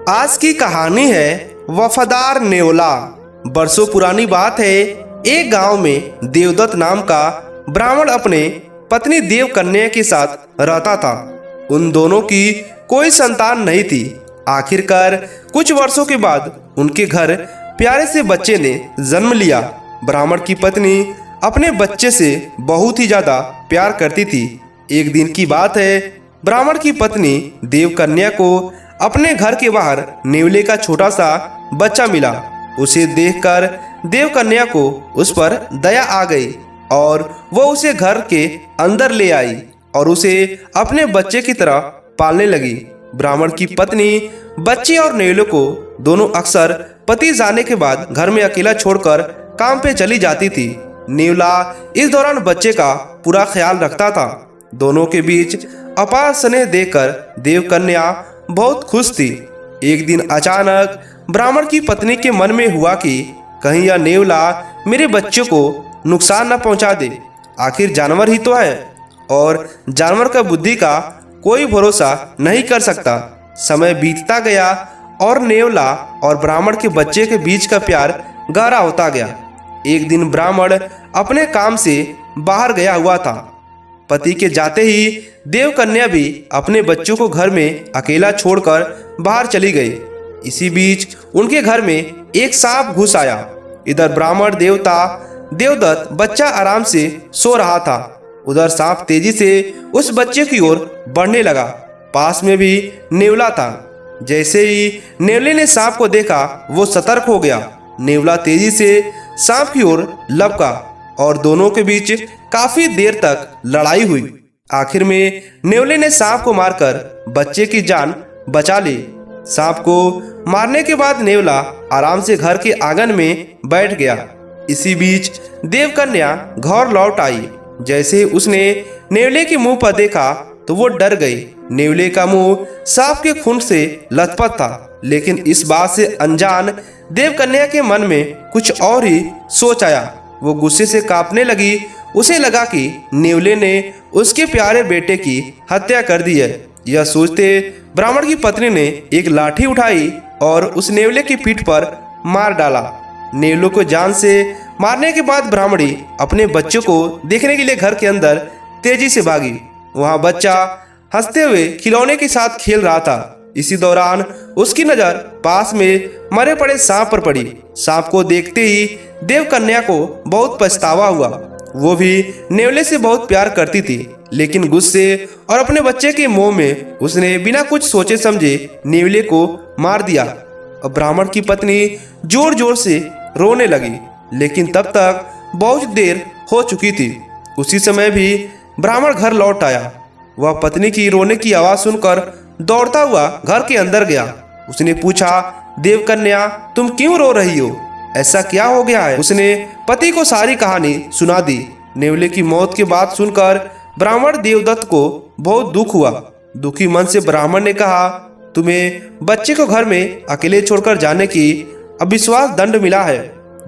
आज की कहानी है वफादार नेवला। बरसों पुरानी बात है। एक गांव में देवदत्त नाम का ब्राह्मण अपने पत्नी देवकन्या के साथ रहता था। उन दोनों की कोई संतान नहीं थी। आखिरकार कुछ वर्षों के बाद उनके घर प्यारे से बच्चे ने जन्म लिया। ब्राह्मण की पत्नी अपने बच्चे से बहुत ही ज्यादा प्यार करती थी। एक दिन की बात है, ब्राह्मण की पत्नी देवकन्या को अपने घर के बाहर नेवले का छोटा सा बच्चा मिला। उसे देखकर देवकन्या को उस पर दया आ गई और वो उसे घर के अंदर ले आई और उसे अपने बच्चे की तरह पालने लगी। ब्राह्मण की पत्नी बच्चे और नेवले को दोनों अक्सर पति जाने के बाद घर में अकेला छोड़कर काम पे चली जाती थी। नेवला इस दौरान बच्चे का पूरा ख्याल रखता था। दोनों के बीच अपार स्नेह देखकर देवकन्या बहुत खुश थी। एक दिन अचानक ब्राह्मण की पत्नी के मन में हुआ कि कहीं यह नेवला मेरे बच्चे को नुकसान न पहुंचा दे। आखिर जानवर ही तो है और जानवर का बुद्धि का कोई भरोसा नहीं कर सकता। समय बीतता गया और नेवला और ब्राह्मण के बच्चे के बीच का प्यार गहरा होता गया। एक दिन ब्राह्मण अपने काम से बाहर गया हुआ था। पति के जाते ही देवकन्या भी अपने बच्चों को घर में अकेला छोड़कर बाहर चली गई। इसी बीच उनके घर में एक सांप घुस आया। इधर ब्राह्मण देवता देवदत्त बच्चा आराम से सो रहा था। उधर सांप तेजी से उस बच्चे की ओर बढ़ने लगा। पास में भी नेवला था। जैसे ही नेवले ने सांप को देखा वो सतर्क हो गया। नेवला तेजी से सांप की ओर लपका और दोनों के बीच काफी देर तक लड़ाई हुई। आखिर में नेवले ने सांप को मारकर बच्चे की जान बचा ली। सांप को मारने के बाद नेवला आराम से घर के आंगन में बैठ गया। इसी बीच देवकन्या घर लौट आई। जैसे उसने नेवले के मुंह पर देखा तो वो डर गई। नेवले का मुंह सांप के खून से लथपथ था, लेकिन इस बात से अनजान देवकन्या के मन में कुछ और ही सोच आया। वो गुस्से से कांपने लगी। उसे लगा कि नेवले ने उसके प्यारे बेटे की हत्या कर दी है। यह सोचते ब्राह्मण की पत्नी ने एक लाठी उठाई और उस नेवले की पीठ पर मार डाला। नेवले को जान से मारने के बाद ब्राह्मणी अपने बच्चे को देखने के लिए घर के अंदर तेजी से भागी। वहां बच्चा हंसते हुए खिलौने के साथ खेल रहा था। इसी दौरान उसकी नजर पास में मरे पड़े सांप पर पड़ी। सांप को देखते ही देवकन्या को बहुत पछतावा हुआ। वो भी नेवले से बहुत प्यार करती थी, लेकिन गुस्से और अपने बच्चे के मोह में उसने बिना कुछ सोचे समझे नेवले को मार दिया। अब ब्राह्मण की पत्नी जोर जोर से रोने लगी, लेकिन तब तक बहुत देर हो चुकी थी। उसी समय भी ब्राह्मण घर लौट आया। वह पत्नी की रोने की आवाज सुनकर दौड़ता हुआ घर के अंदर गया। उसने पूछा, देवकन्या तुम क्यों रो रही हो? ऐसा क्या हो गया है? उसने पति को सारी कहानी सुना दी। नेवले की मौत की बात सुनकर ब्राह्मण देवदत्त को बहुत दुख हुआ। दुखी मन से ब्राह्मण ने कहा, तुम्हें बच्चे को घर में अकेले छोड़कर जाने की अविश्वास दंड मिला है।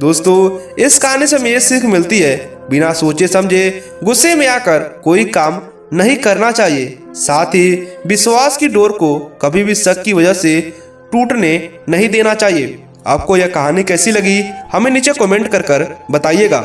दोस्तों, इस कहानी से हमें ये सीख मिलती है, बिना सोचे समझे गुस्से में आकर कोई काम नहीं करना चाहिए। साथ ही विश्वास की डोर को कभी भी शक की वजह से टूटने नहीं देना चाहिए। आपको यह कहानी कैसी लगी हमें नीचे कमेंट कर बताइएगा।